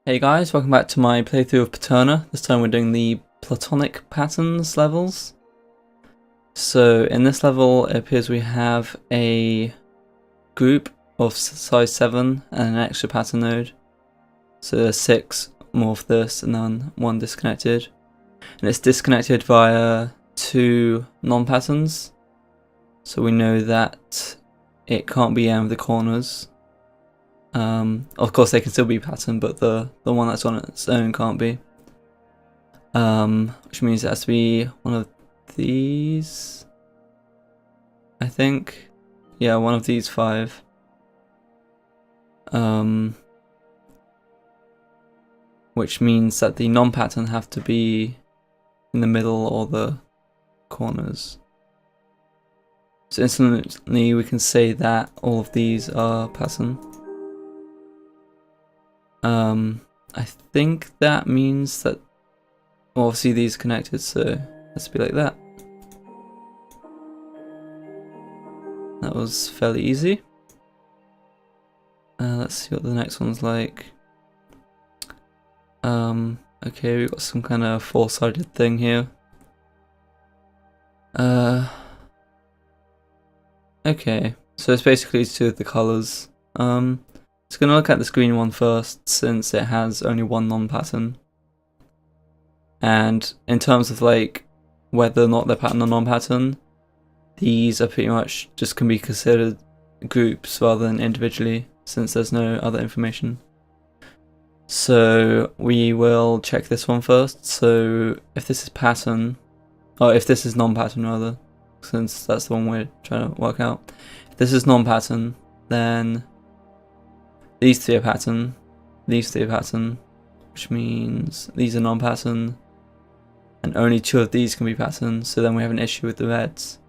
Hey guys, welcome back to my playthrough of Patterna. This time we're doing the Platonic Patterns levels. So in this level it appears we have a group of size 7 and an extra pattern node. So there's 6 more of this and then 1 disconnected. And it's disconnected via 2 non-patterns. So we know that it can't be any of the corners. Of course they can still be pattern, but the one that's on its own can't be. Which means it has to be one of these, I think. Yeah, one of these 5. Which means that the non-pattern have to be in the middle or the corners. So instantly we can say that all of these are pattern. I think that means that, well, obviously these are connected, so it has to be like that. That was fairly easy. Let's see what the next one's like. Okay, we've got some kind of 4-sided thing here. Okay, so it's basically to do with the colours. Just gonna look at this green one first, since it has only one non-pattern. And in terms of like whether or not they're pattern or non-pattern, these are pretty much just can be considered groups rather than individually, since there's no other information. So we will check this one first. So if this is pattern, or if this is non-pattern rather, since that's the one we're trying to work out. If this is non-pattern, then these 3 are pattern, these 3 are pattern, which means these are non-pattern, and only 2 of these can be pattern, so then we have an issue with the reds.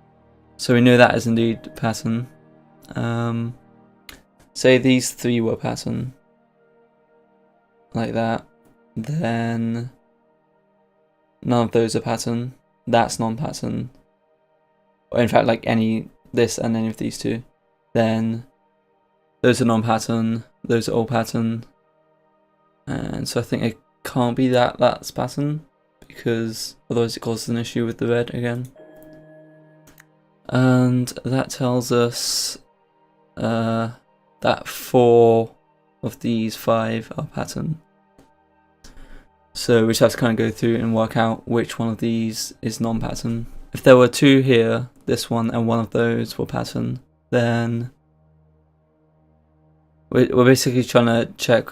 So we know that is indeed pattern. Say these 3 were pattern, like that, then none of those are pattern, that's non-pattern. Or in fact, like this and any of these 2, then those are non-pattern, those are all pattern, and so I think it can't be that that's pattern, because otherwise it causes an issue with the red again. And that tells us that 4 of these 5 are pattern. So we just have to kind of go through and work out which one of these is non-pattern. If there were 2 here, this one and one of those were pattern, then we're basically trying to check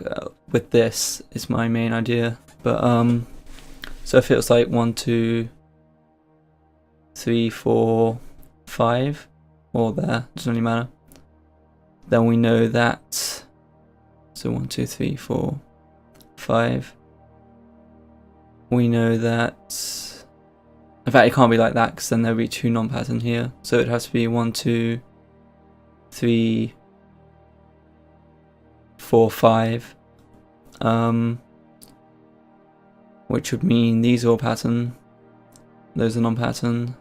with this is my main idea. But so if it was like 1, 2, 3, 4, 5, or there, doesn't really matter, then we know that, so 1, 2, 3, 4, 5, we know that, in fact it can't be like that, because then there'll be 2 non-pattern here, so it has to be 1, 2, 3, 4, 5, which would mean these are all pattern, those are non-pattern,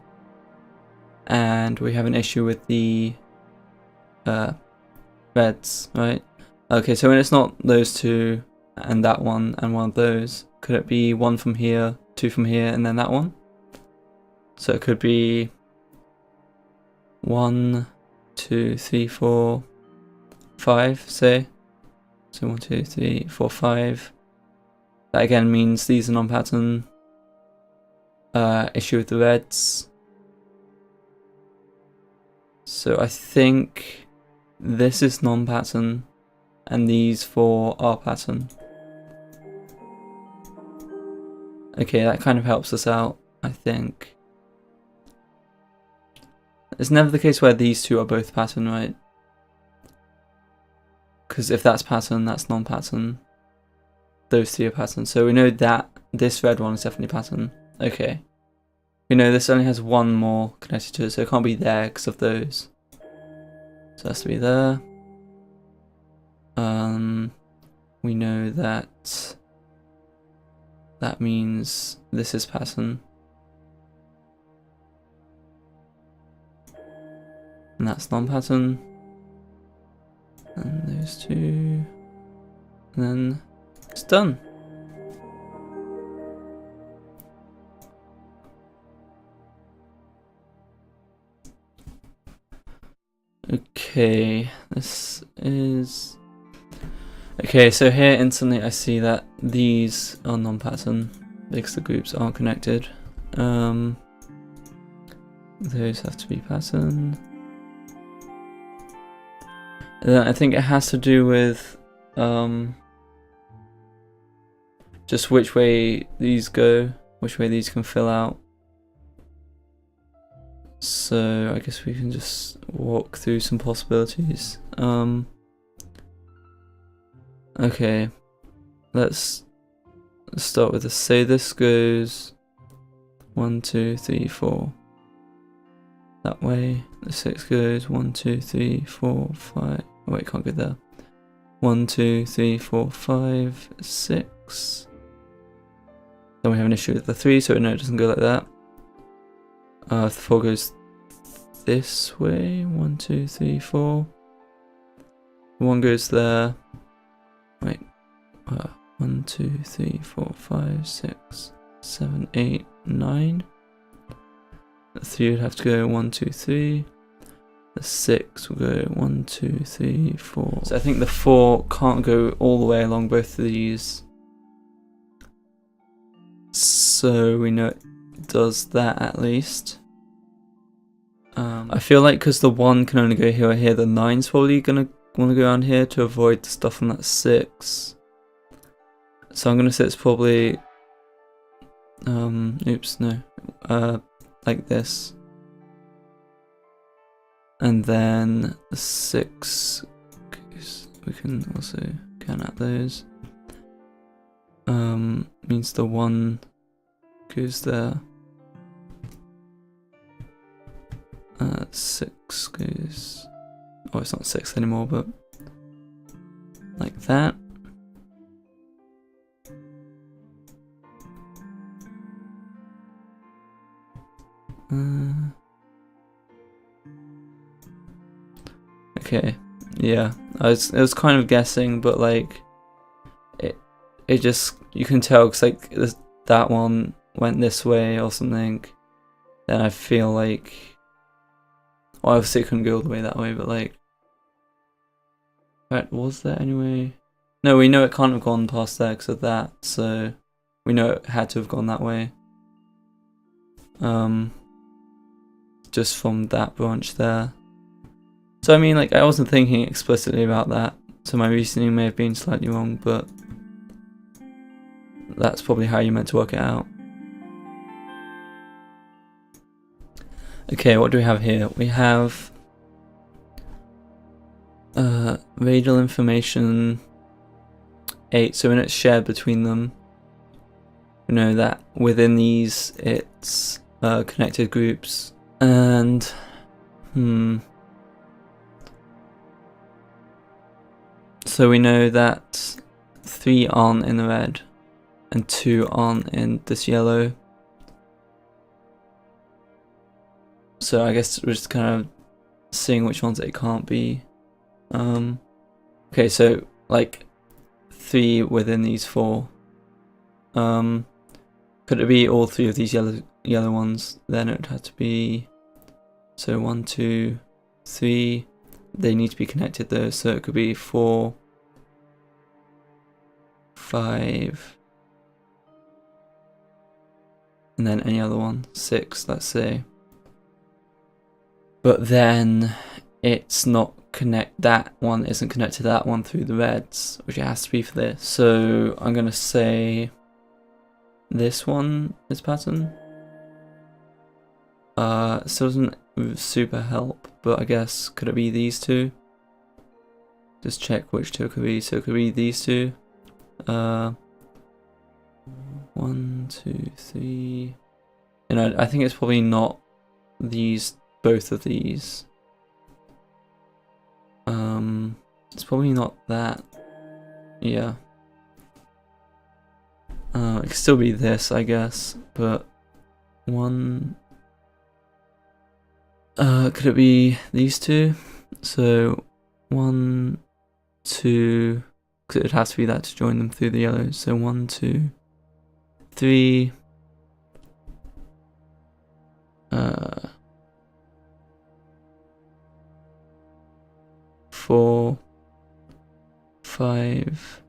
and we have an issue with the reds, right? Okay, so when it's not those 2 and that one and one of those, could it be 1 from here, 2 from here, and then that one? So it could be 1, 2, 3, 4, 5, say. So 1, 2, 3, 4, 5. That again means these are non-pattern. Issue with the reds. So I think this is non-pattern, and these 4 are pattern. Okay, that kind of helps us out, I think. It's never the case where these 2 are both pattern, right? Because if that's pattern, that's non-pattern. Those 3 are pattern. So we know that this red one is definitely pattern. Okay. We know this only has 1 more connected to it, so it can't be there because of those. So it has to be there. We know that that means this is pattern. And that's non-pattern. And those 2. And then It's done. Okay, this is... Okay, so here instantly I see that these are non-pattern because the groups aren't connected. Those have to be pattern. And then I think it has to do with just which way these go, which way these can fill out. So I guess we can just walk through some possibilities. Okay, let's start with this. Say this goes 1, 2, 3, 4. That way. The 6 goes 1, 2, 3, 4, 5. Oh wait, can't go there. 1, 2, 3, 4, 5, 6. Then we have an issue with the 3, so no, it doesn't go like that. The 4 goes this way. 1, 2, 3, 4. 1 goes there. Wait. 1, 2, 3, 4, 5, 6, 7, 8, 9. The 3 would have to go 1, 2, 3. The 6 will go 1, 2, 3, 4. So I think the 4 can't go all the way along both of these. So we know it does that at least. I feel like because the 1 can only go here or here, the 9's probably gonna want to go around here to avoid the stuff on that 6. So I'm gonna say it's probably oops, no. Like this. And then the 6 we can also count out those. Means the 1 goes there. 6 goes... Oh, it's not 6 anymore, but... like that. Okay, yeah, it was kind of guessing, but like it just, you can tell because like that one went this way or something. Then I feel like, well, obviously it couldn't go all the way that way, but like, right, was there anyway? No, we know it can't have gone past there because of that, so we know it had to have gone that way. Just from that branch there. So I mean, like, I wasn't thinking explicitly about that, so my reasoning may have been slightly wrong, but that's probably how you meant to work it out. Okay, what do we have here? We have radial information 8, so when it's shared between them, we know that within these it's connected groups, and so we know that 3 aren't in the red and 2 aren't in this yellow. So I guess we're just kind of seeing which ones it can't be. Okay, so like 3 within these 4. Could it be all 3 of these yellow ones? Then it would have to be, so 1, 2, 3. They need to be connected though, so it could be 4, 5, and then any other one, 6, let's say. But then it's not that one isn't connected to that one through the reds, which it has to be for this. So I'm gonna say this one is pattern. Still doesn't super help, but I guess could it be these 2? Just check which 2 it could be. So it could be these 2. 1, 2, 3. You know, I think it's probably not these, both of these. It's probably not that. Yeah. It could still be this, I guess, but 1. Could it be these 2? So 1, 2, because it would have to be that to join them through the yellow. So 1, 2, 3, 4, 5,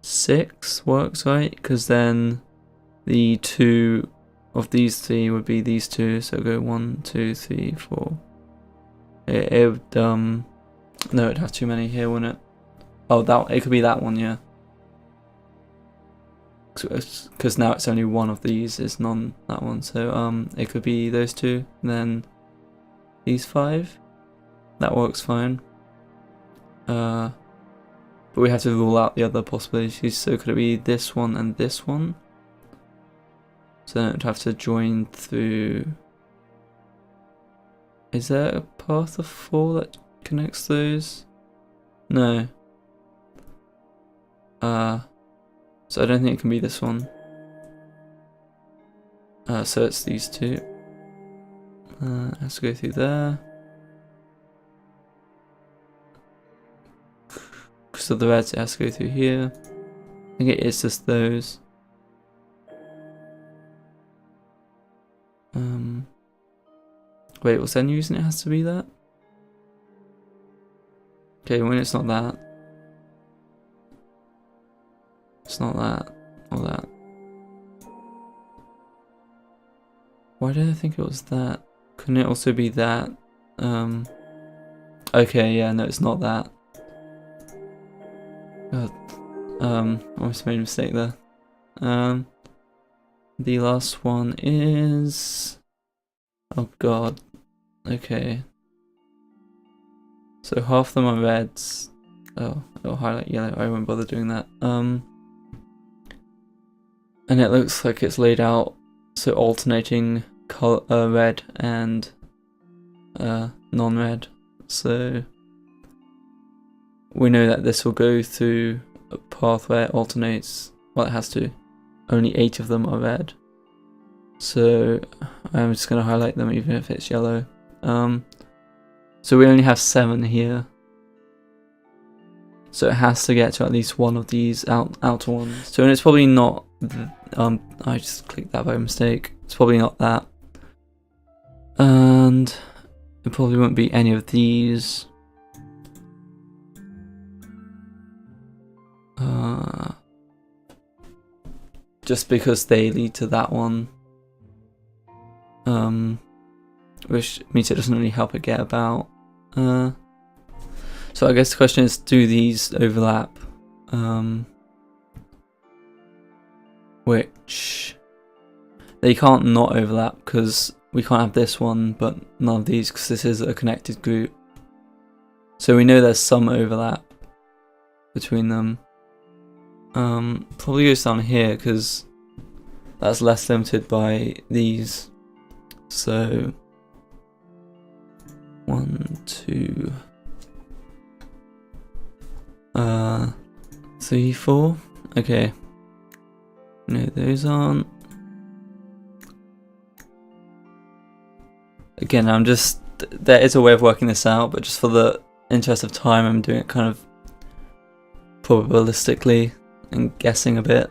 6 works, right? Because then the 2 of these 3 would be these 2, so go 1, 2, 3, 4. It would no, it'd have too many here, wouldn't it? Oh, that it could be that one, yeah. Because now it's only one of these, it's non that one. So it could be those 2, and then these 5. That works fine. But we have to rule out the other possibilities. So could it be this one and this one? So then it would have to join through. Is there a path of 4 that connects those? No. So I don't think it can be this one. So it's these 2. It has to go through there. Because of the reds, it has to go through here. I think it is just those. Wait, was there any reason it has to be that? Okay, when it's not that. It's not that, or that. Why did I think it was that? Couldn't it also be that? Okay, yeah, no, it's not that. God, I almost made a mistake there. The last one is... Oh god. Okay. So half of them are reds. Oh, it'll highlight yellow. I won't bother doing that. And it looks like it's laid out so alternating color, red and non-red. So we know that this will go through a path where it alternates. Well, it has to. Only 8 of them are red. So I'm just going to highlight them even if it's yellow. So we only have 7 here. So it has to get to at least one of these outer ones. So it's probably not... I just clicked that by mistake. It's probably not that. And it probably won't be any of these. Just because they lead to that one. Which means it doesn't really help it get about. So I guess the question is, do these overlap? Which they can't not overlap because we can't have this one but none of these because this is a connected group. So we know there's some overlap between them. Probably goes down here because that's less limited by these. So 1, 2, 3, 4. Okay. No, those aren't. Again, there is a way of working this out, but just for the interest of time, I'm doing it kind of probabilistically and guessing a bit.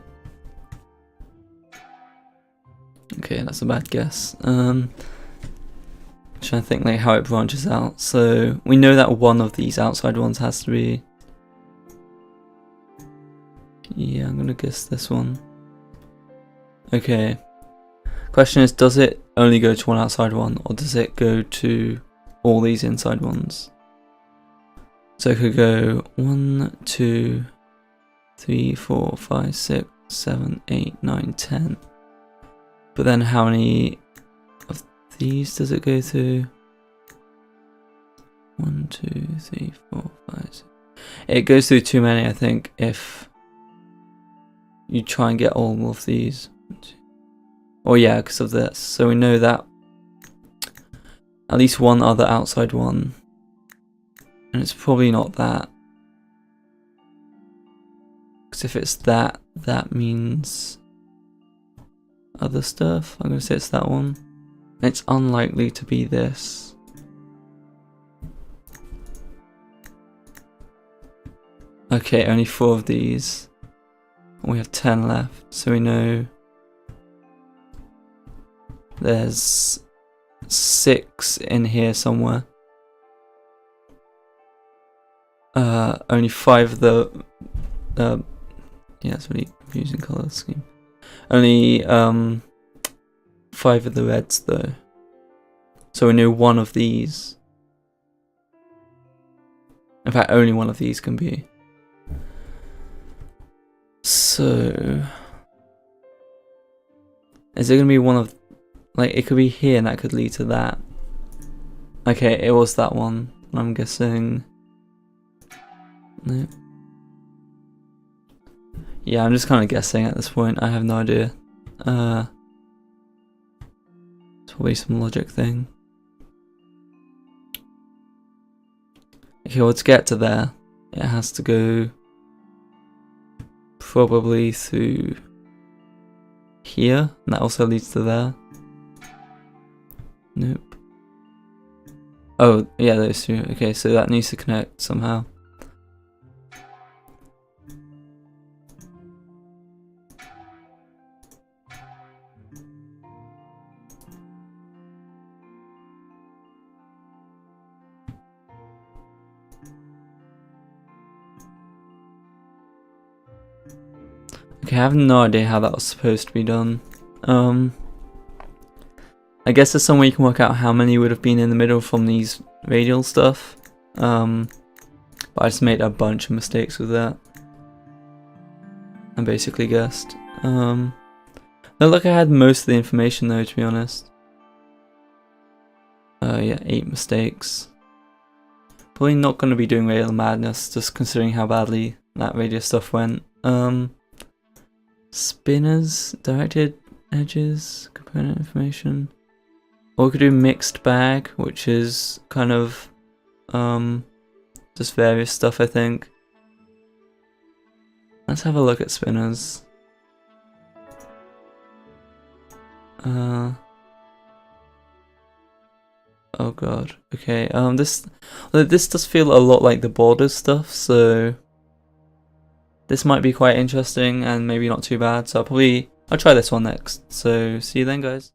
Okay, that's a bad guess. Trying to think like how it branches out. So we know that one of these outside ones has to be. Yeah, I'm gonna guess this one. Okay. Question is, does it only go to one outside one, or does it go to all these inside ones? So it could go 1, 2, 3, 4, 5, 6, 7, 8, 9, 10. But then how many of these does it go to? 1, 2, 3, 4, 5, 6. It goes through too many, I think, if you try and get all of these. Oh yeah, because of this. So we know that at least one other outside one. And it's probably not that. Because if it's that, that means other stuff. I'm going to say it's that one. It's unlikely to be this. Okay, only 4 of these. We have 10 left, so we know there's 6 in here somewhere. Only 5 of the yeah, it's really confusing colour scheme. Only 5 of the reds though. So we know 1 of these. In fact, only 1 of these can be. So is it gonna be one of, like, it could be here and that could lead to that. Okay, it was that one. I'm guessing. No. Yeah, I'm just kind of guessing at this point. I have no idea. It's probably some logic thing. Okay, well, to get to there, it has to go probably through here, and that also leads to there. Nope. Oh, yeah, those two. Okay, so that needs to connect somehow. Okay, I have no idea how that was supposed to be done. I guess there's some way you can work out how many would have been in the middle from these radial stuff. But I just made a bunch of mistakes with that. I basically guessed. No, look, I had most of the information though, to be honest. Yeah, 8 mistakes. Probably not going to be doing radial madness, just considering how badly that radial stuff went. Spinners, directed edges, component information. Or we could do mixed bag, which is kind of just various stuff, I think. Let's have a look at spinners. Oh god. Okay. This does feel a lot like the borders stuff, so this might be quite interesting and maybe not too bad. So I'll try this one next. So see you then, guys.